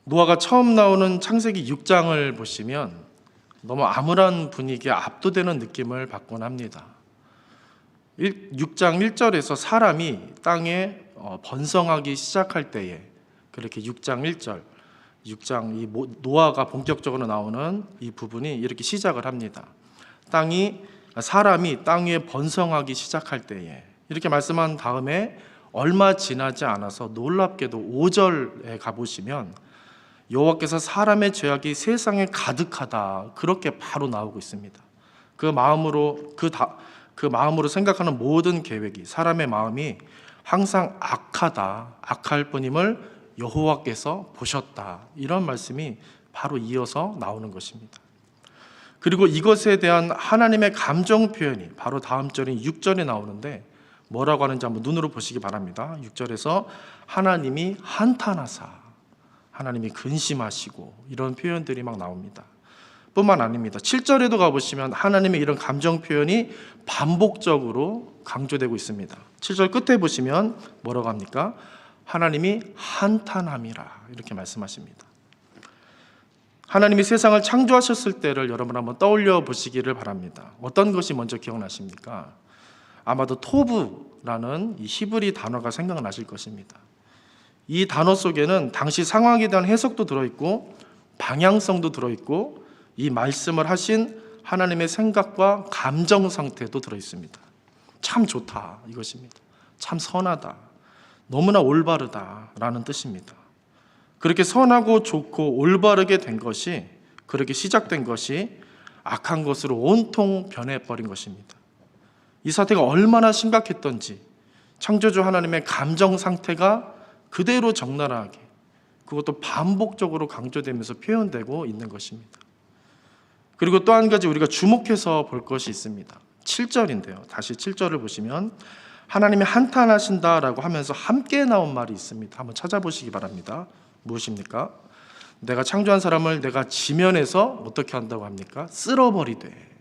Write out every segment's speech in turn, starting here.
노아가 처음 나오는 창세기 6장을 보시면 너무 암울한 분위기에 압도되는 느낌을 받곤 합니다. 6장 1절에서 사람이 땅에 번성하기 시작할 때에, 그렇게 6장 1절, 6장 이 노아가 본격적으로 나오는 이 부분이 이렇게 시작을 합니다. 사람이 땅 위에 번성하기 시작할 때에, 이렇게 말씀한 다음에 얼마 지나지 않아서 놀랍게도 5절에 가보시면 여호와께서 사람의 죄악이 세상에 가득하다, 그렇게 바로 나오고 있습니다. 그 마음으로 생각하는 모든 계획이, 사람의 마음이 항상 악할 뿐임을 여호와께서 보셨다, 이런 말씀이 바로 이어서 나오는 것입니다. 그리고 이것에 대한 하나님의 감정 표현이 바로 다음 절인 6절에 나오는데 뭐라고 하는지 한번 눈으로 보시기 바랍니다. 6절에서 하나님이 한탄하사, 하나님이 근심하시고, 이런 표현들이 막 나옵니다. 뿐만 아닙니다. 7절에도 가보시면 하나님의 이런 감정 표현이 반복적으로 강조되고 있습니다. 7절 끝에 보시면 뭐라고 합니까? 하나님이 한탄함이라, 이렇게 말씀하십니다. 하나님이 세상을 창조하셨을 때를 여러분 한번 떠올려 보시기를 바랍니다. 어떤 것이 먼저 기억나십니까? 아마도 토브라는 이 히브리 단어가 생각나실 것입니다. 이 단어 속에는 당시 상황에 대한 해석도 들어있고 방향성도 들어있고 이 말씀을 하신 하나님의 생각과 감정 상태도 들어있습니다. 참 좋다, 이것입니다. 참 선하다, 너무나 올바르다라는 뜻입니다. 그렇게 선하고 좋고 올바르게 된 것이, 그렇게 시작된 것이 악한 것으로 온통 변해버린 것입니다. 이 사태가 얼마나 심각했던지 창조주 하나님의 감정 상태가 그대로 적나라하게, 그것도 반복적으로 강조되면서 표현되고 있는 것입니다. 그리고 또 한 가지 우리가 주목해서 볼 것이 있습니다. 7절인데요. 다시 7절을 보시면 하나님이 한탄하신다라고 하면서 함께 나온 말이 있습니다. 한번 찾아보시기 바랍니다. 무엇입니까? 내가 창조한 사람을 내가 지면에서 어떻게 한다고 합니까? 쓸어버리되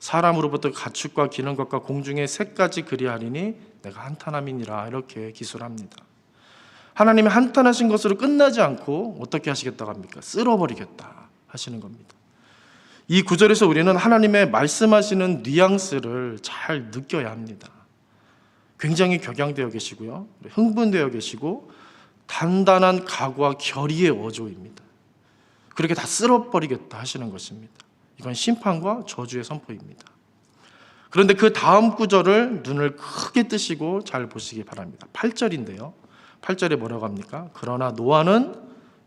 사람으로부터 가축과 기는 것과 공중의 새까지 그리하리니 내가 한탄함이니라, 이렇게 기술합니다. 하나님이 한탄하신 것으로 끝나지 않고 어떻게 하시겠다고 합니까? 쓸어버리겠다 하시는 겁니다. 이 구절에서 우리는 하나님의 말씀하시는 뉘앙스를 잘 느껴야 합니다. 굉장히 격양되어 계시고요, 흥분되어 계시고 단단한 각오와 결의의 어조입니다. 그렇게 다 쓸어버리겠다 하시는 것입니다. 이건 심판과 저주의 선포입니다. 그런데 그 다음 구절을 눈을 크게 뜨시고 잘 보시기 바랍니다. 8절인데요. 8절에 뭐라고 합니까? 그러나 노아는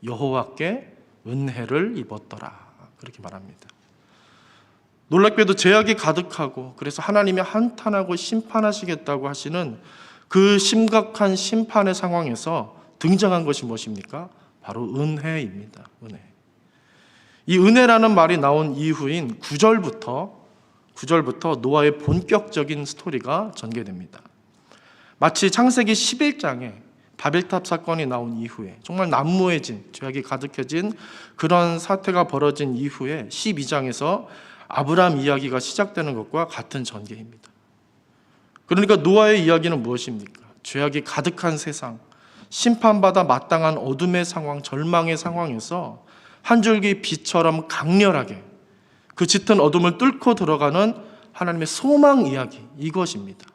여호와께 은혜를 입었더라, 그렇게 말합니다. 놀랍게도 죄악이 가득하고, 그래서 하나님이 한탄하고 심판하시겠다고 하시는 그 심각한 심판의 상황에서 등장한 것이 무엇입니까? 바로 은혜입니다. 은혜. 이 은혜라는 말이 나온 이후인 9절부터 노아의 본격적인 스토리가 전개됩니다. 마치 창세기 11장에 바벨탑 사건이 나온 이후에, 정말 난무해진, 죄악이 가득해진 그런 사태가 벌어진 이후에 12장에서 아브라함 이야기가 시작되는 것과 같은 전개입니다. 그러니까 노아의 이야기는 무엇입니까? 죄악이 가득한 세상, 심판받아 마땅한 어둠의 상황, 절망의 상황에서 한 줄기 빛처럼 강렬하게 그 짙은 어둠을 뚫고 들어가는 하나님의 소망 이야기, 이것입니다.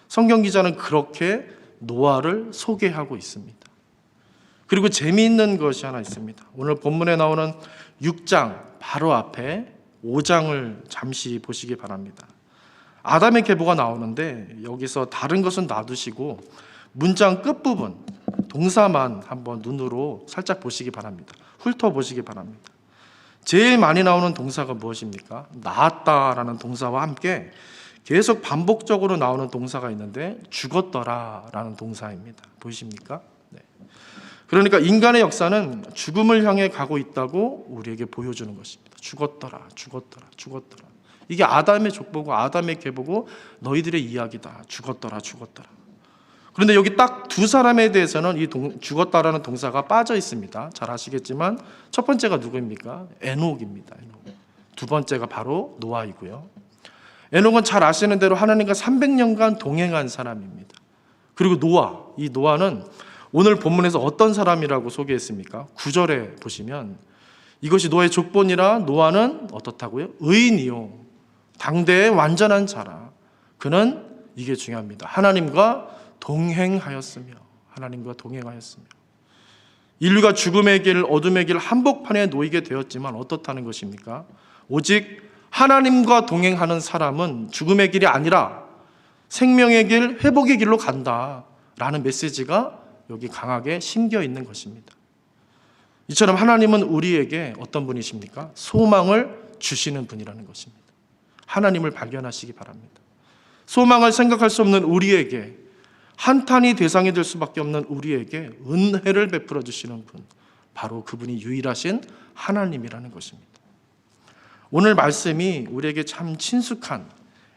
성경 기자는 그렇게 노아를 소개하고 있습니다. 그리고 재미있는 것이 하나 있습니다. 오늘 본문에 나오는 6장 바로 앞에 5장을 잠시 보시기 바랍니다. 아담의 계보가 나오는데 여기서 다른 것은 놔두시고 문장 끝부분 동사만 한번 눈으로 살짝 보시기 바랍니다. 훑어보시기 바랍니다. 제일 많이 나오는 동사가 무엇입니까? 낳았다라는 동사와 함께 계속 반복적으로 나오는 동사가 있는데 죽었더라라는 동사입니다. 보이십니까? 네. 그러니까 인간의 역사는 죽음을 향해 가고 있다고 우리에게 보여주는 것입니다. 죽었더라, 죽었더라, 죽었더라. 이게 아담의 족보고 아담의 계보고 너희들의 이야기다. 죽었더라, 죽었더라. 그런데 여기 딱 두 사람에 대해서는 이 죽었다라는 동사가 빠져 있습니다. 잘 아시겠지만 첫 번째가 누구입니까? 에녹입니다. 에녹. 두 번째가 바로 노아이고요. 에녹은 잘 아시는 대로 하나님과 300년간 동행한 사람입니다. 그리고 이 노아는 오늘 본문에서 어떤 사람이라고 소개했습니까? 9절에 보시면 이것이 노아의 족본이라 노아는 어떻다고요? 의인이요 당대의 완전한 자라. 그는 이게 중요합니다. 하나님과 동행하였으며 인류가 죽음의 길, 어둠의 길 한복판에 놓이게 되었지만 어떻다는 것입니까? 오직 하나님과 동행하는 사람은 죽음의 길이 아니라 생명의 길, 회복의 길로 간다라는 메시지가 여기 강하게 심겨 있는 것입니다. 이처럼 하나님은 우리에게 어떤 분이십니까? 소망을 주시는 분이라는 것입니다. 하나님을 발견하시기 바랍니다. 소망을 생각할 수 없는 우리에게, 한탄이 대상이 될 수밖에 없는 우리에게 은혜를 베풀어 주시는 분, 바로 그분이 유일하신 하나님이라는 것입니다. 오늘 말씀이 우리에게 참 친숙한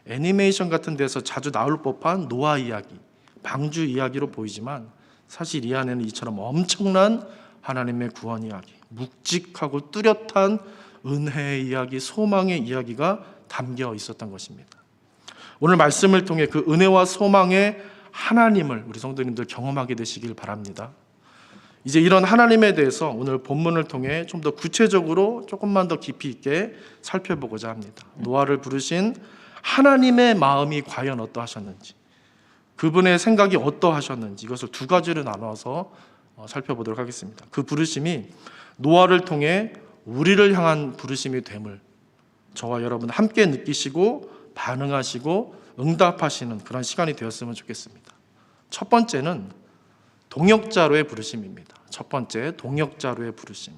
애니메이션 같은 데서 자주 나올 법한 노아 이야기, 방주 이야기로 보이지만 사실 이 안에는 이처럼 엄청난 하나님의 구원 이야기, 묵직하고 뚜렷한 은혜의 이야기, 소망의 이야기가 담겨 있었던 것입니다. 오늘 말씀을 통해 그 은혜와 소망의 하나님을 우리 성도님들 경험하게 되시길 바랍니다. 이제 이런 하나님에 대해서 오늘 본문을 통해 좀 더 구체적으로 조금만 더 깊이 있게 살펴보고자 합니다. 노아를 부르신 하나님의 마음이 과연 어떠하셨는지, 그분의 생각이 어떠하셨는지 이것을 두 가지로 나눠서 살펴보도록 하겠습니다. 그 부르심이 노아를 통해 우리를 향한 부르심이 됨을 저와 여러분 함께 느끼시고 반응하시고 응답하시는 그런 시간이 되었으면 좋겠습니다. 첫 번째는 동역자로의 부르심입니다. 첫 번째, 동역자로의 부르심.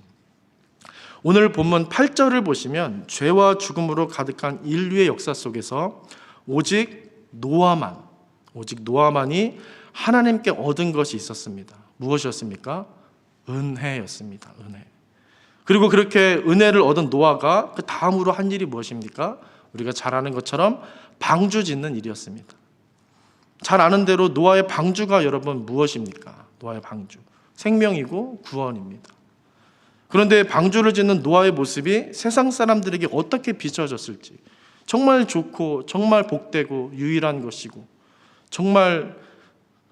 오늘 본문 8절을 보시면 죄와 죽음으로 가득한 인류의 역사 속에서 오직 노아만이 하나님께 얻은 것이 있었습니다. 무엇이었습니까? 은혜였습니다. 은혜. 그리고 그렇게 은혜를 얻은 노아가 그 다음으로 한 일이 무엇입니까? 우리가 잘 아는 것처럼 방주 짓는 일이었습니다. 잘 아는 대로 노아의 방주가 여러분 무엇입니까? 노아의 방주, 생명이고 구원입니다. 그런데 방주를 짓는 노아의 모습이 세상 사람들에게 어떻게 비춰졌을지, 정말 좋고 정말 복되고 유일한 것이고 정말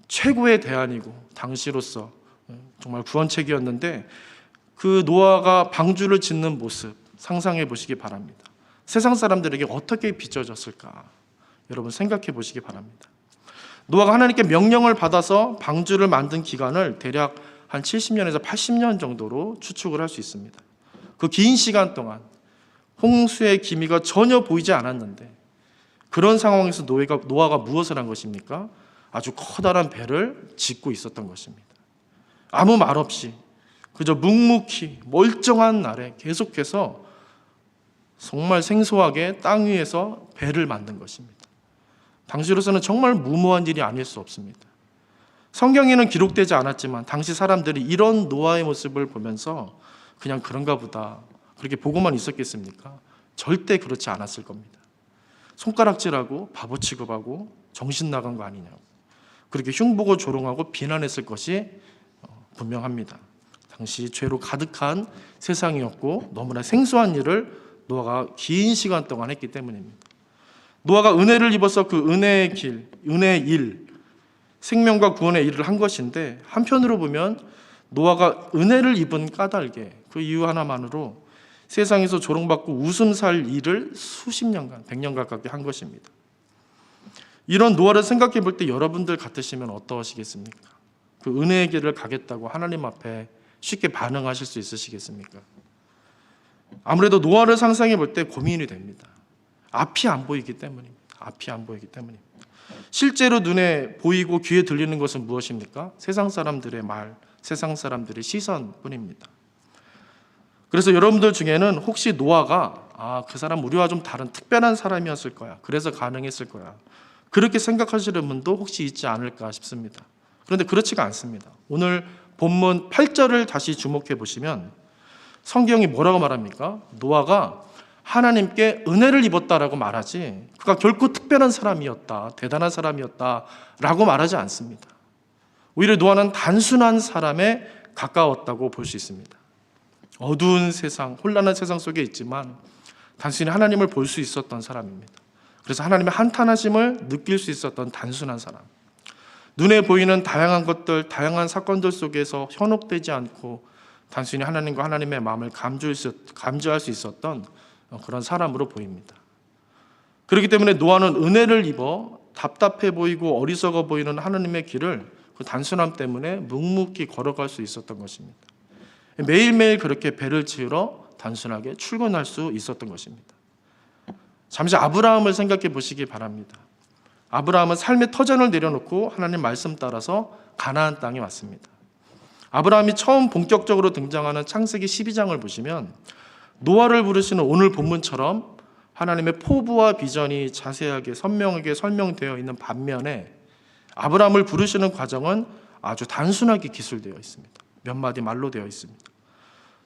최고의 대안이고 당시로서 정말 구원책이었는데, 그 노아가 방주를 짓는 모습 상상해 보시기 바랍니다. 세상 사람들에게 어떻게 비춰졌을까 여러분 생각해 보시기 바랍니다. 노아가 하나님께 명령을 받아서 방주를 만든 기간을 대략 한 70년에서 80년 정도로 추측을 할 수 있습니다. 그 긴 시간 동안 홍수의 기미가 전혀 보이지 않았는데, 그런 상황에서 노아가 무엇을 한 것입니까? 아주 커다란 배를 짓고 있었던 것입니다. 아무 말 없이 그저 묵묵히 멀쩡한 날에 계속해서 정말 생소하게 땅 위에서 배를 만든 것입니다. 당시로서는 정말 무모한 일이 아닐 수 없습니다. 성경에는 기록되지 않았지만 당시 사람들이 이런 노아의 모습을 보면서 그냥 그런가 보다 그렇게 보고만 있었겠습니까? 절대 그렇지 않았을 겁니다. 손가락질하고 바보 취급하고 정신 나간 거 아니냐고 그렇게 흉보고 조롱하고 비난했을 것이 분명합니다. 당시 죄로 가득한 세상이었고 너무나 생소한 일을 노아가 긴 시간 동안 했기 때문입니다. 노아가 은혜를 입어서 그 은혜의 길, 은혜의 일, 생명과 구원의 일을 한 것인데, 한편으로 보면 노아가 은혜를 입은 까닭에 그 이유 하나만으로 세상에서 조롱받고 웃음 살 일을 수십 년간, 100년 가깝게 한 것입니다. 이런 노아를 생각해 볼 때 여러분들 같으시면 어떠하시겠습니까? 그 은혜의 길을 가겠다고 하나님 앞에 쉽게 반응하실 수 있으시겠습니까? 아무래도 노아를 상상해 볼 때 고민이 됩니다. 앞이 안 보이기 때문입니다. 실제로 눈에 보이고 귀에 들리는 것은 무엇입니까? 세상 사람들의 말, 세상 사람들의 시선뿐입니다. 그래서 여러분들 중에는 혹시 노아가 그 사람 우리와 좀 다른 특별한 사람이었을 거야, 그래서 가능했을 거야, 그렇게 생각하시는 분도 혹시 있지 않을까 싶습니다. 그런데 그렇지가 않습니다. 오늘 본문 8절을 다시 주목해 보시면 성경이 뭐라고 말합니까? 노아가 하나님께 은혜를 입었다라고 말하지, 그가 결코 특별한 사람이었다, 대단한 사람이었다라고 말하지 않습니다. 오히려 노아는 단순한 사람에 가까웠다고 볼 수 있습니다. 어두운 세상, 혼란한 세상 속에 있지만 단순히 하나님을 볼 수 있었던 사람입니다. 그래서 하나님의 한탄하심을 느낄 수 있었던 단순한 사람. 눈에 보이는 다양한 것들, 다양한 사건들 속에서 현혹되지 않고 단순히 하나님과 하나님의 마음을 감주할 수 있었던 그런 사람으로 보입니다. 그렇기 때문에 노아는 은혜를 입어 답답해 보이고 어리석어 보이는 하나님의 길을 그 단순함 때문에 묵묵히 걸어갈 수 있었던 것입니다. 매일매일 그렇게 배를 지으러 단순하게 출근할 수 있었던 것입니다. 잠시 아브라함을 생각해 보시기 바랍니다. 아브라함은 삶의 터전을 내려놓고 하나님 말씀 따라서 가나안 땅에 왔습니다. 아브라함이 처음 본격적으로 등장하는 창세기 12장을 보시면 노아를 부르시는 오늘 본문처럼 하나님의 포부와 비전이 자세하게 선명하게 설명되어 있는 반면에 아브라함을 부르시는 과정은 아주 단순하게 기술되어 있습니다. 몇 마디 말로 되어 있습니다.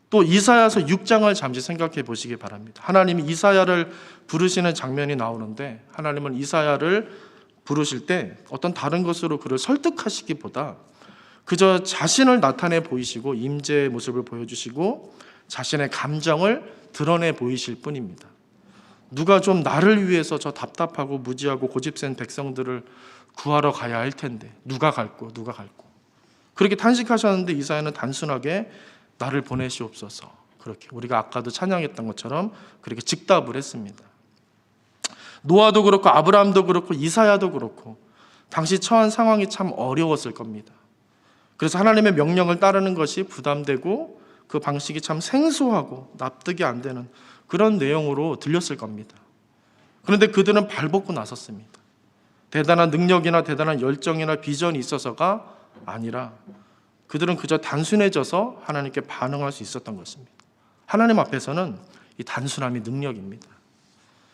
또 이사야서 6장을 잠시 생각해 보시기 바랍니다. 하나님이 이사야를 부르시는 장면이 나오는데 하나님은 이사야를 부르실 때 어떤 다른 것으로 그를 설득하시기보다 그저 자신을 나타내 보이시고 임재의 모습을 보여주시고 자신의 감정을 드러내 보이실 뿐입니다. 누가 좀 나를 위해서 저 답답하고 무지하고 고집센 백성들을 구하러 가야 할 텐데 누가 갈꼬 그렇게 탄식하셨는데 이사야는 단순하게 나를 보내시옵소서, 그렇게 우리가 아까도 찬양했던 것처럼 그렇게 즉답을 했습니다. 노아도 그렇고 아브라함도 그렇고 이사야도 그렇고 당시 처한 상황이 참 어려웠을 겁니다. 그래서 하나님의 명령을 따르는 것이 부담되고 그 방식이 참 생소하고 납득이 안 되는 그런 내용으로 들렸을 겁니다. 그런데 그들은 발벗고 나섰습니다. 대단한 능력이나 대단한 열정이나 비전이 있어서가 아니라 그들은 그저 단순해져서 하나님께 반응할 수 있었던 것입니다. 하나님 앞에서는 이 단순함이 능력입니다.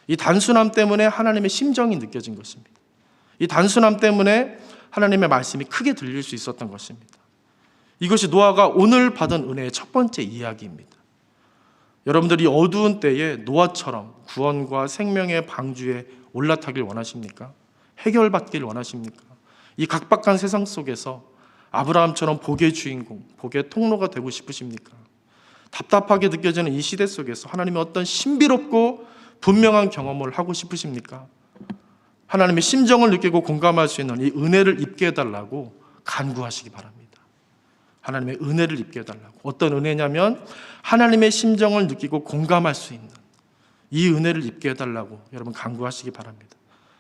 이 단순함 때문에 하나님의 심정이 느껴진 것입니다. 이 단순함 때문에 하나님의 말씀이 크게 들릴 수 있었던 것입니다. 이것이 노아가 오늘 받은 은혜의 첫 번째 이야기입니다. 여러분들이 어두운 때에 노아처럼 구원과 생명의 방주에 올라타길 원하십니까? 해결받길 원하십니까? 이 각박한 세상 속에서 아브라함처럼 복의 주인공, 복의 통로가 되고 싶으십니까? 답답하게 느껴지는 이 시대 속에서 하나님의 어떤 신비롭고 분명한 경험을 하고 싶으십니까? 하나님의 심정을 느끼고 공감할 수 있는 이 은혜를 입게 해달라고 간구하시기 바랍니다. 하나님의 은혜를 입게 해달라고. 어떤 은혜냐면 하나님의 심정을 느끼고 공감할 수 있는 이 은혜를 입게 해달라고 여러분 간구하시기 바랍니다.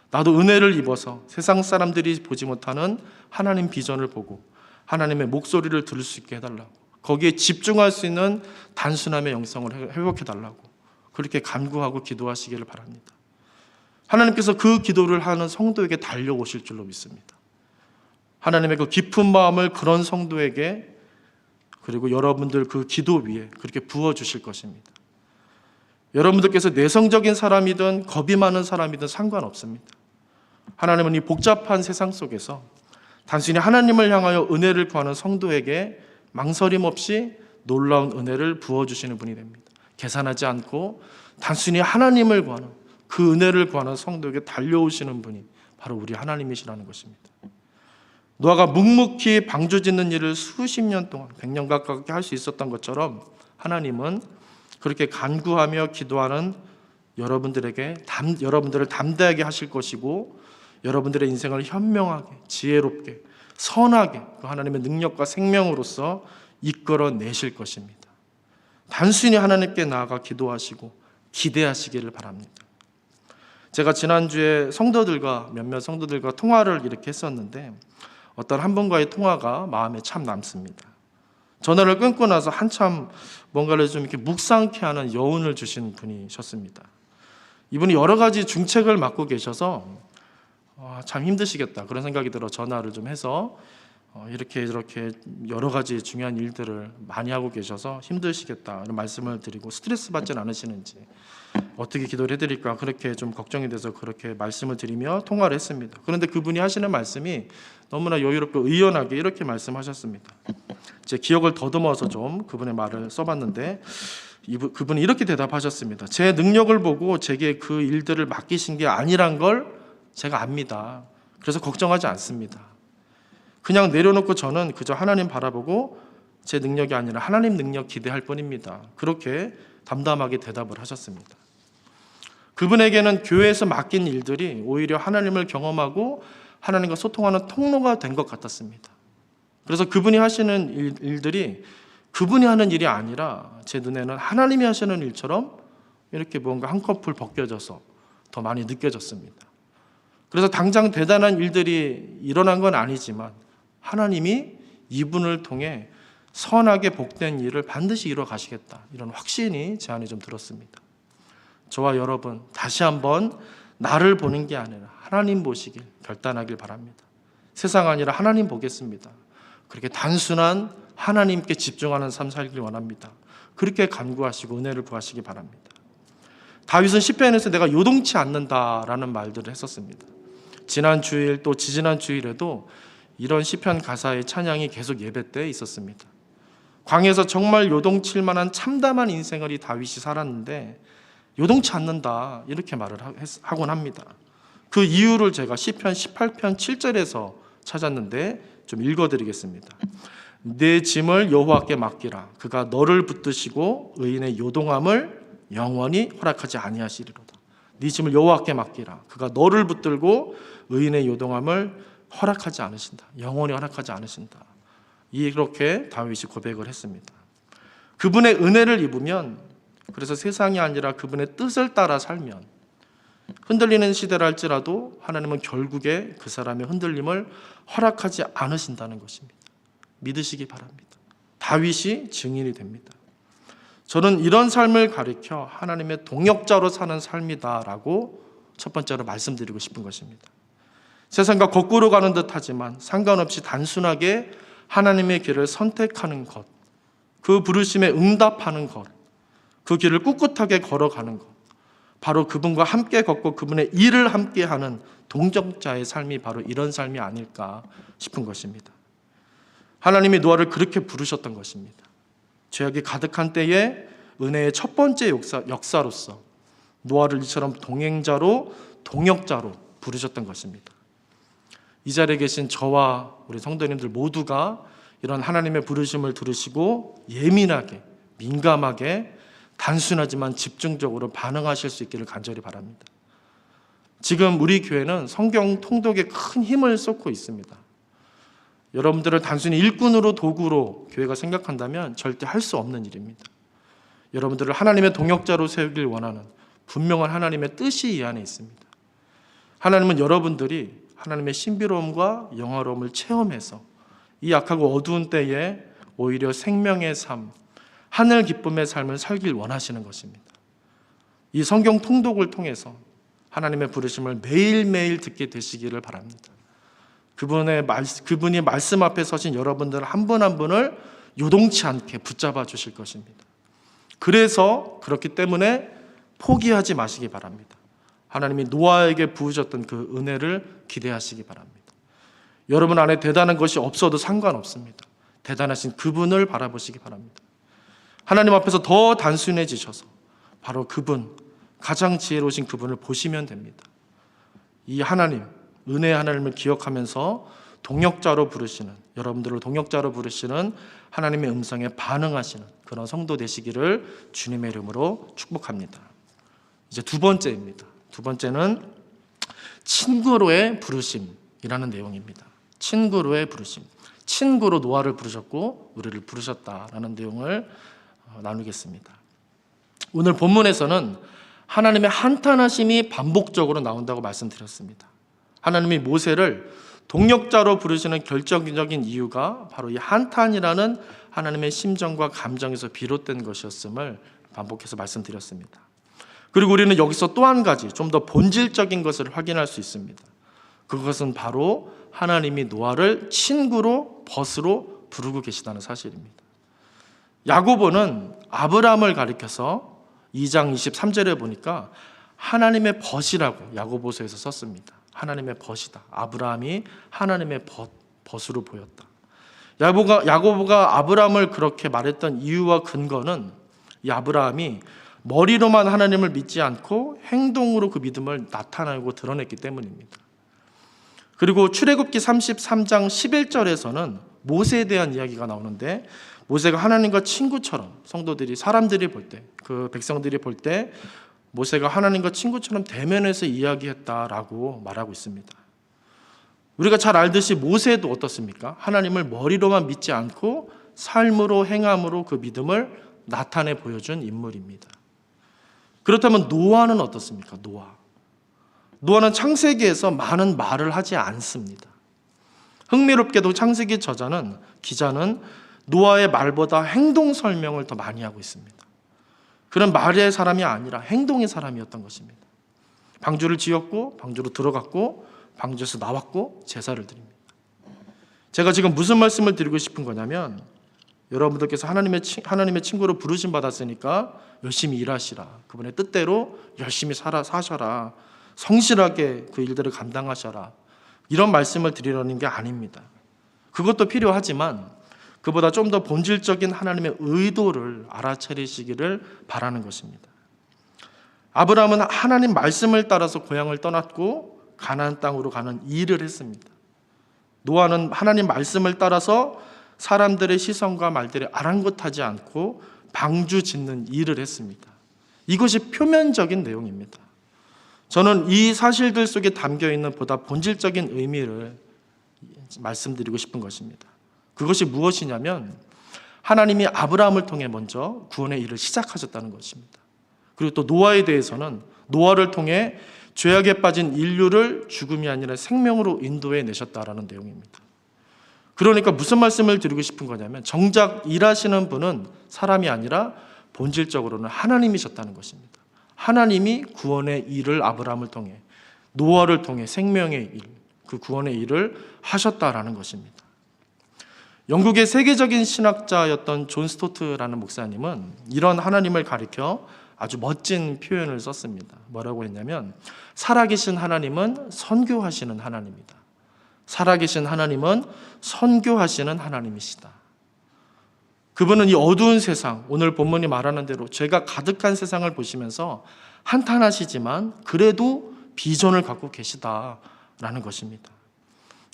나도 은혜를 입어서 세상 사람들이 보지 못하는 하나님 비전을 보고 하나님의 목소리를 들을 수 있게 해달라고, 거기에 집중할 수 있는 단순함의 영성을 회복해달라고 그렇게 간구하고 기도하시기를 바랍니다. 하나님께서 그 기도를 하는 성도에게 달려오실 줄로 믿습니다. 하나님의 그 깊은 마음을 그런 성도에게 그리고 여러분들 그 기도 위에 그렇게 부어주실 것입니다. 여러분들께서 내성적인 사람이든 겁이 많은 사람이든 상관없습니다. 하나님은 이 복잡한 세상 속에서 단순히 하나님을 향하여 은혜를 구하는 성도에게 망설임 없이 놀라운 은혜를 부어주시는 분이 됩니다. 계산하지 않고 단순히 하나님을 구하는 그 은혜를 구하는 성도에게 달려오시는 분이 바로 우리 하나님이시라는 것입니다. 노아가 묵묵히 방주 짓는 일을 수십 년 동안 100년 가깝게 할 수 있었던 것처럼 하나님은 그렇게 간구하며 기도하는 여러분들을 담대하게 하실 것이고 여러분들의 인생을 현명하게, 지혜롭게, 선하게 그 하나님의 능력과 생명으로서 이끌어내실 것입니다. 단순히 하나님께 나아가 기도하시고 기대하시기를 바랍니다. 제가 지난주에 몇몇 성도들과 통화를 이렇게 했었는데 어떤 한 분과의 통화가 마음에 참 남습니다. 전화를 끊고 나서 한참 뭔가를 좀 이렇게 묵상케 하는 여운을 주신 분이셨습니다. 이분이 여러 가지 중책을 맡고 계셔서 참 힘드시겠다 그런 생각이 들어 전화를 좀 해서 이렇게 여러 가지 중요한 일들을 많이 하고 계셔서 힘드시겠다 이런 말씀을 드리고 스트레스 받진 않으시는지 어떻게 기도를 해드릴까 그렇게 좀 걱정이 돼서 그렇게 말씀을 드리며 통화를 했습니다. 그런데 그분이 하시는 말씀이 너무나 여유롭고 의연하게 이렇게 말씀하셨습니다. 제 기억을 더듬어서 좀 그분의 말을 써봤는데 그분이 이렇게 대답하셨습니다. 제 능력을 보고 제게 그 일들을 맡기신 게 아니란 걸 제가 압니다. 그래서 걱정하지 않습니다. 그냥 내려놓고 저는 그저 하나님 바라보고 제 능력이 아니라 하나님 능력 기대할 뿐입니다. 그렇게 담담하게 대답을 하셨습니다. 그분에게는 교회에서 맡긴 일들이 오히려 하나님을 경험하고 하나님과 소통하는 통로가 된 것 같았습니다. 그래서 그분이 하시는 일들이 그분이 하는 일이 아니라 제 눈에는 하나님이 하시는 일처럼 이렇게 뭔가 한꺼풀 벗겨져서 더 많이 느껴졌습니다. 그래서 당장 대단한 일들이 일어난 건 아니지만 하나님이 이분을 통해 선하게 복된 일을 반드시 이루어 가시겠다, 이런 확신이 제 안에 좀 들었습니다. 저와 여러분 다시 한번 나를 보는 게 아니라 하나님 보시길 결단하길 바랍니다. 세상 아니라 하나님 보겠습니다. 그렇게 단순한 하나님께 집중하는 삶 살길 원합니다. 그렇게 간구하시고 은혜를 구하시기 바랍니다. 다윗은 시편에서 내가 요동치 않는다라는 말들을 했었습니다. 지난 주일 또 지지난 주일에도 이런 시편 가사의 찬양이 계속 예배 때 있었습니다. 광야에서 정말 요동칠 만한 참담한 인생을 이 다윗이 살았는데 요동치 않는다, 이렇게 말을 하곤 합니다. 그 이유를 제가 시편 18편 7절에서 찾았는데 좀 읽어드리겠습니다. 내 짐을 여호와께 맡기라. 그가 너를 붙드시고 의인의 요동함을 영원히 허락하지 아니하시리로다. 네 짐을 여호와께 맡기라. 그가 너를 붙들고 의인의 요동함을 허락하지 않으신다. 영원히 허락하지 않으신다. 이렇게 다윗이 고백을 했습니다. 그분의 은혜를 입으면, 그래서 세상이 아니라 그분의 뜻을 따라 살면 흔들리는 시대라 할지라도 하나님은 결국에 그 사람의 흔들림을 허락하지 않으신다는 것입니다. 믿으시기 바랍니다. 다윗이 증인이 됩니다. 저는 이런 삶을 가리켜 하나님의 동역자로 사는 삶이다라고 첫 번째로 말씀드리고 싶은 것입니다. 세상과 거꾸로 가는 듯 하지만 상관없이 단순하게 하나님의 길을 선택하는 것, 그 부르심에 응답하는 것, 그 길을 꿋꿋하게 걸어가는 것, 바로 그분과 함께 걷고 그분의 일을 함께하는 동역자의 삶이 바로 이런 삶이 아닐까 싶은 것입니다. 하나님이 노아를 그렇게 부르셨던 것입니다. 죄악이 가득한 때에 은혜의 첫 번째 역사로서 노아를 이처럼 동행자로 동역자로 부르셨던 것입니다. 이 자리에 계신 저와 우리 성도님들 모두가 이런 하나님의 부르심을 들으시고 예민하게, 민감하게, 단순하지만 집중적으로 반응하실 수 있기를 간절히 바랍니다. 지금 우리 교회는 성경 통독에 큰 힘을 쏟고 있습니다. 여러분들을 단순히 일꾼으로 도구로 교회가 생각한다면 절대 할 수 없는 일입니다. 여러분들을 하나님의 동역자로 세우길 원하는 분명한 하나님의 뜻이 이 안에 있습니다. 하나님은 여러분들이 하나님의 신비로움과 영화로움을 체험해서 이 약하고 어두운 때에 오히려 생명의 삶, 하늘 기쁨의 삶을 살길 원하시는 것입니다. 이 성경 통독을 통해서 하나님의 부르심을 매일매일 듣게 되시기를 바랍니다. 그분이 말씀 앞에 서신 여러분들 한 분 한 분을 요동치 않게 붙잡아 주실 것입니다. 그래서 그렇기 때문에 포기하지 마시기 바랍니다. 하나님이 노아에게 부으셨던 그 은혜를 기대하시기 바랍니다. 여러분 안에 대단한 것이 없어도 상관없습니다. 대단하신 그분을 바라보시기 바랍니다. 하나님 앞에서 더 단순해지셔서 바로 그분, 가장 지혜로우신 그분을 보시면 됩니다. 이 하나님, 은혜의 하나님을 기억하면서 동역자로 부르시는, 여러분들을 동역자로 부르시는 하나님의 음성에 반응하시는 그런 성도 되시기를 주님의 이름으로 축복합니다. 이제 두 번째입니다. 두 번째는 친구로의 부르심이라는 내용입니다. 친구로의 부르심. 친구로 노아를 부르셨고 우리를 부르셨다라는 내용을 나누겠습니다. 오늘 본문에서는 하나님의 한탄하심이 반복적으로 나온다고 말씀드렸습니다. 하나님이 모세를 동역자로 부르시는 결정적인 이유가 바로 이 한탄이라는 하나님의 심정과 감정에서 비롯된 것이었음을 반복해서 말씀드렸습니다. 그리고 우리는 여기서 또 한 가지 좀 더 본질적인 것을 확인할 수 있습니다. 그것은 바로 하나님이 노아를 친구로, 벗으로 부르고 계시다는 사실입니다. 야고보는 아브라함을 가리켜서 2장 23절에 보니까 하나님의 벗이라고 야고보서에서 썼습니다. 하나님의 벗이다. 아브라함이 하나님의 벗으로 보였다. 야고보가 아브라함을 그렇게 말했던 이유와 근거는 이 아브라함이 머리로만 하나님을 믿지 않고 행동으로 그 믿음을 나타내고 드러냈기 때문입니다. 그리고 출애굽기 33장 11절에서는 모세에 대한 이야기가 나오는데 모세가 하나님과 친구처럼 성도들이 사람들이 볼 때, 그 백성들이 볼 때 모세가 하나님과 친구처럼 대면해서 이야기했다라고 말하고 있습니다. 우리가 잘 알듯이 모세도 어떻습니까? 하나님을 머리로만 믿지 않고 삶으로 행함으로 그 믿음을 나타내 보여준 인물입니다. 그렇다면 노아는 어떻습니까? 노아는 창세기에서 많은 말을 하지 않습니다. 흥미롭게도 창세기 기자는 노아의 말보다 행동 설명을 더 많이 하고 있습니다. 그는 말의 사람이 아니라 행동의 사람이었던 것입니다. 방주를 지었고 방주로 들어갔고 방주에서 나왔고 제사를 드립니다. 제가 지금 무슨 말씀을 드리고 싶은 거냐면, 여러분들께서 하나님의 친구로 부르심 받았으니까 열심히 일하시라, 그분의 뜻대로 열심히 사셔라, 성실하게 그 일들을 감당하셔라, 이런 말씀을 드리려는 게 아닙니다. 그것도 필요하지만 그보다 좀 더 본질적인 하나님의 의도를 알아차리시기를 바라는 것입니다. 아브라함은 하나님 말씀을 따라서 고향을 떠났고 가나안 땅으로 가는 일을 했습니다. 노아는 하나님 말씀을 따라서 사람들의 시선과 말들에 아랑곳하지 않고 방주 짓는 일을 했습니다. 이것이 표면적인 내용입니다. 저는 이 사실들 속에 담겨있는 보다 본질적인 의미를 말씀드리고 싶은 것입니다. 그것이 무엇이냐면, 하나님이 아브라함을 통해 먼저 구원의 일을 시작하셨다는 것입니다. 그리고 또 노아에 대해서는 노아를 통해 죄악에 빠진 인류를 죽음이 아니라 생명으로 인도해 내셨다라는 내용입니다. 그러니까 무슨 말씀을 드리고 싶은 거냐면, 정작 일하시는 분은 사람이 아니라 본질적으로는 하나님이셨다는 것입니다. 하나님이 구원의 일을 아브라함을 통해, 노아를 통해 생명의 일, 그 구원의 일을 하셨다라는 것입니다. 영국의 세계적인 신학자였던 존 스토트라는 목사님은 이런 하나님을 가리켜 아주 멋진 표현을 썼습니다. 뭐라고 했냐면, 살아계신 하나님은 선교하시는 하나님이다. 살아계신 하나님은 선교하시는 하나님이시다. 그분은 이 어두운 세상, 오늘 본문이 말하는 대로 죄가 가득한 세상을 보시면서 한탄하시지만 그래도 비전을 갖고 계시다라는 것입니다.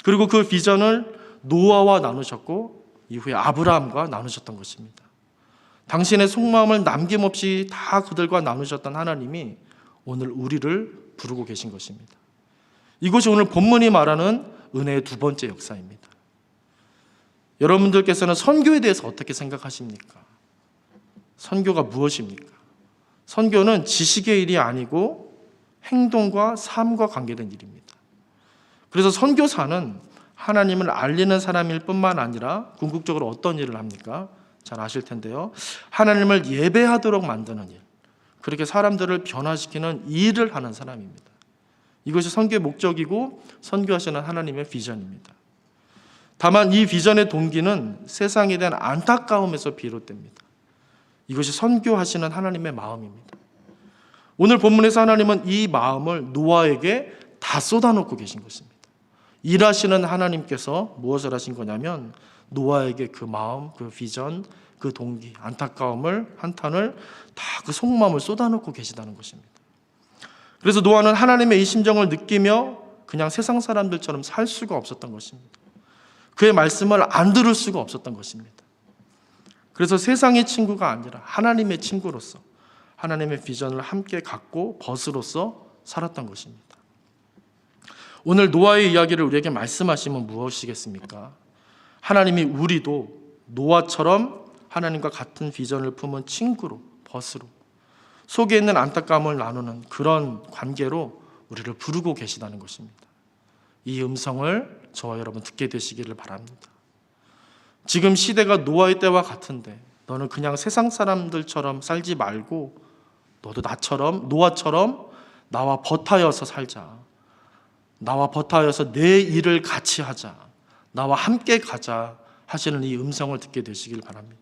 그리고 그 비전을 노아와 나누셨고 이후에 아브라함과 나누셨던 것입니다. 당신의 속마음을 남김없이 다 그들과 나누셨던 하나님이 오늘 우리를 부르고 계신 것입니다. 이것이 오늘 본문이 말하는 은혜의 두 번째 역사입니다. 여러분들께서는 선교에 대해서 어떻게 생각하십니까? 선교가 무엇입니까? 선교는 지식의 일이 아니고 행동과 삶과 관계된 일입니다. 그래서 선교사는 하나님을 알리는 사람일 뿐만 아니라 궁극적으로 어떤 일을 합니까? 잘 아실 텐데요. 하나님을 예배하도록 만드는 일, 그렇게 사람들을 변화시키는 일을 하는 사람입니다. 이것이 선교의 목적이고 선교하시는 하나님의 비전입니다. 다만 이 비전의 동기는 세상에 대한 안타까움에서 비롯됩니다. 이것이 선교하시는 하나님의 마음입니다. 오늘 본문에서 하나님은 이 마음을 노아에게 다 쏟아놓고 계신 것입니다. 일하시는 하나님께서 무엇을 하신 거냐면, 노아에게 그 마음, 그 비전, 그 동기, 안타까움을, 한탄을 다 그 속마음을 쏟아놓고 계시다는 것입니다. 그래서 노아는 하나님의 이 심정을 느끼며 그냥 세상 사람들처럼 살 수가 없었던 것입니다. 그의 말씀을 안 들을 수가 없었던 것입니다. 그래서 세상의 친구가 아니라 하나님의 친구로서 하나님의 비전을 함께 갖고 벗으로서 살았던 것입니다. 오늘 노아의 이야기를 우리에게 말씀하시면 무엇이겠습니까? 하나님이 우리도 노아처럼 하나님과 같은 비전을 품은 친구로, 벗으로, 속에 있는 안타까움을 나누는 그런 관계로 우리를 부르고 계시다는 것입니다. 이 음성을 저와 여러분 듣게 되시기를 바랍니다. 지금 시대가 노아의 때와 같은데 너는 그냥 세상 사람들처럼 살지 말고 너도 노아처럼 나와 버타여서 살자. 나와 버타여서 내 일을 같이 하자. 나와 함께 가자 하시는 이 음성을 듣게 되시길 바랍니다.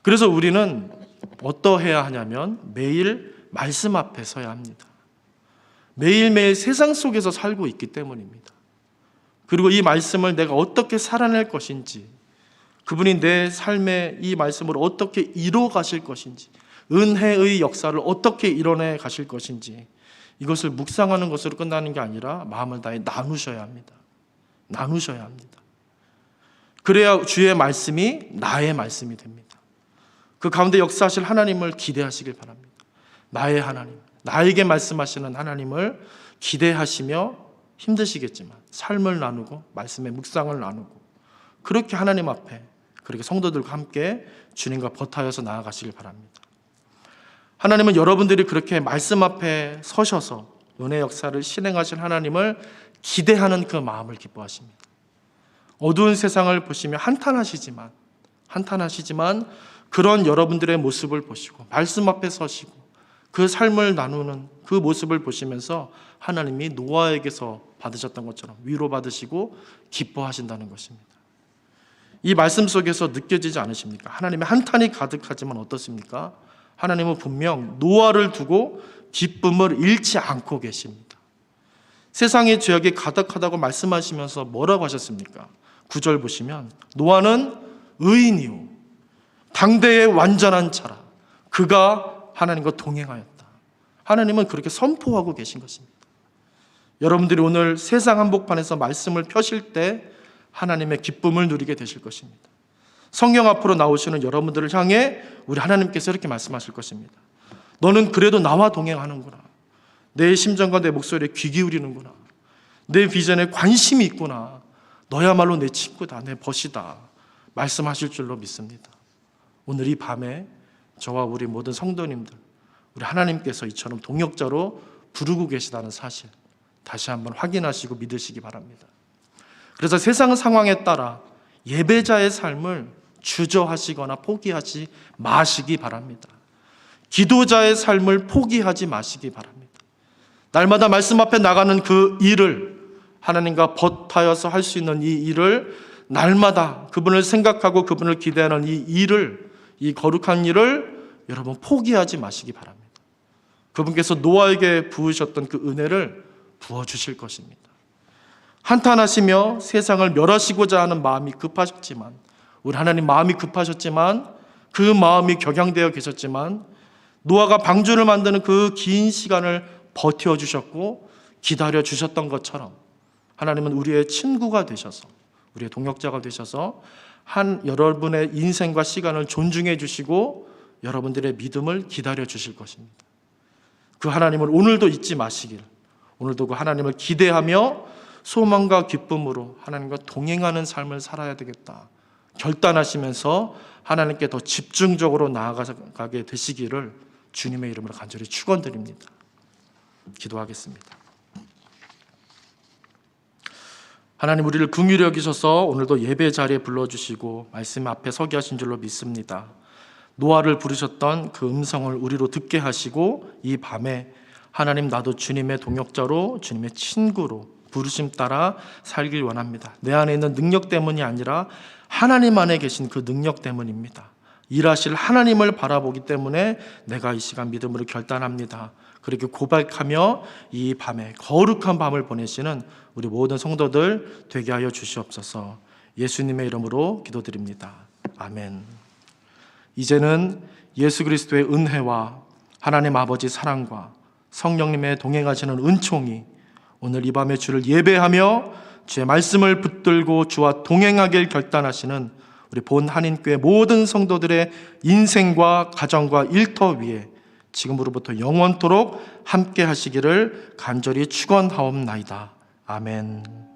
그래서 우리는 어떠해야 하냐면 매일 말씀 앞에 서야 합니다. 매일매일 세상 속에서 살고 있기 때문입니다. 그리고 이 말씀을 내가 어떻게 살아낼 것인지, 그분이 내 삶에 이 말씀을 어떻게 이뤄 가실 것인지, 은혜의 역사를 어떻게 이뤄내 가실 것인지, 이것을 묵상하는 것으로 끝나는 게 아니라 마음을 다해 나누셔야 합니다. 나누셔야 합니다. 그래야 주의 말씀이 나의 말씀이 됩니다. 그 가운데 역사하실 하나님을 기대하시길 바랍니다. 나의 하나님, 나에게 말씀하시는 하나님을 기대하시며 힘드시겠지만 삶을 나누고 말씀의 묵상을 나누고 그렇게 하나님 앞에 그렇게 성도들과 함께 주님과 버타여서 나아가시길 바랍니다. 하나님은 여러분들이 그렇게 말씀 앞에 서셔서 은혜 역사를 실행하실 하나님을 기대하는 그 마음을 기뻐하십니다. 어두운 세상을 보시며 한탄하시지만 그런 여러분들의 모습을 보시고 말씀 앞에 서시고 그 삶을 나누는 그 모습을 보시면서 하나님이 노아에게서 받으셨던 것처럼 위로받으시고 기뻐하신다는 것입니다. 이 말씀 속에서 느껴지지 않으십니까? 하나님의 한탄이 가득하지만 어떻습니까? 하나님은 분명 노아를 두고 기쁨을 잃지 않고 계십니다. 세상의 죄악이 가득하다고 말씀하시면서 뭐라고 하셨습니까? 9절 보시면 노아는 의인이요 당대의 완전한 자라 그가 하나님과 동행하였다. 하나님은 그렇게 선포하고 계신 것입니다. 여러분들이 오늘 세상 한복판에서 말씀을 펴실 때 하나님의 기쁨을 누리게 되실 것입니다. 성경 앞으로 나오시는 여러분들을 향해 우리 하나님께서 이렇게 말씀하실 것입니다. 너는 그래도 나와 동행하는구나. 내 심정과 내 목소리에 귀 기울이는구나. 내 비전에 관심이 있구나. 너야말로 내 친구다. 내 벗이다. 말씀하실 줄로 믿습니다. 오늘 이 밤에 저와 우리 모든 성도님들, 우리 하나님께서 이처럼 동역자로 부르고 계시다는 사실 다시 한번 확인하시고 믿으시기 바랍니다. 그래서 세상 상황에 따라 예배자의 삶을 주저하시거나 포기하지 마시기 바랍니다. 기도자의 삶을 포기하지 마시기 바랍니다. 날마다 말씀 앞에 나가는 그 일을 하나님과 버타여서 할 수 있는 이 일을 날마다 그분을 생각하고 그분을 기대하는 이 일을 이 거룩한 일을 여러분 포기하지 마시기 바랍니다. 그분께서 노아에게 부으셨던 그 은혜를 부어주실 것입니다. 한탄하시며 세상을 멸하시고자 하는 마음이 급하셨지만 우리 하나님 마음이 급하셨지만 그 마음이 격양되어 계셨지만 노아가 방주를 만드는 그 긴 시간을 버텨주셨고 기다려주셨던 것처럼 하나님은 우리의 친구가 되셔서 우리의 동역자가 되셔서 여러분의 인생과 시간을 존중해 주시고 여러분들의 믿음을 기다려 주실 것입니다. 그 하나님을 오늘도 잊지 마시길, 오늘도 그 하나님을 기대하며 소망과 기쁨으로 하나님과 동행하는 삶을 살아야 되겠다 결단하시면서 하나님께 더 집중적으로 나아가게 되시기를 주님의 이름으로 간절히 축원드립니다. 기도하겠습니다. 하나님, 우리를 긍휼히 여기셔서 오늘도 예배 자리에 불러주시고 말씀 앞에 서게 하신 줄로 믿습니다. 노아를 부르셨던 그 음성을 우리로 듣게 하시고 이 밤에 하나님, 나도 주님의 동역자로 주님의 친구로 부르심 따라 살길 원합니다. 내 안에 있는 능력 때문이 아니라 하나님 안에 계신 그 능력 때문입니다. 일하실 하나님을 바라보기 때문에 내가 이 시간 믿음으로 결단합니다. 그렇게 고백하며 이 밤에 거룩한 밤을 보내시는 우리 모든 성도들 되게 하여 주시옵소서. 예수님의 이름으로 기도드립니다. 아멘. 이제는 예수 그리스도의 은혜와 하나님 아버지 사랑과 성령님의 동행하시는 은총이 오늘 이 밤에 주를 예배하며 주의 말씀을 붙들고 주와 동행하길 결단하시는 우리 본 한인교회 모든 성도들의 인생과 가정과 일터 위에 지금으로부터 영원토록 함께 하시기를 간절히 축원하옵나이다. 아멘.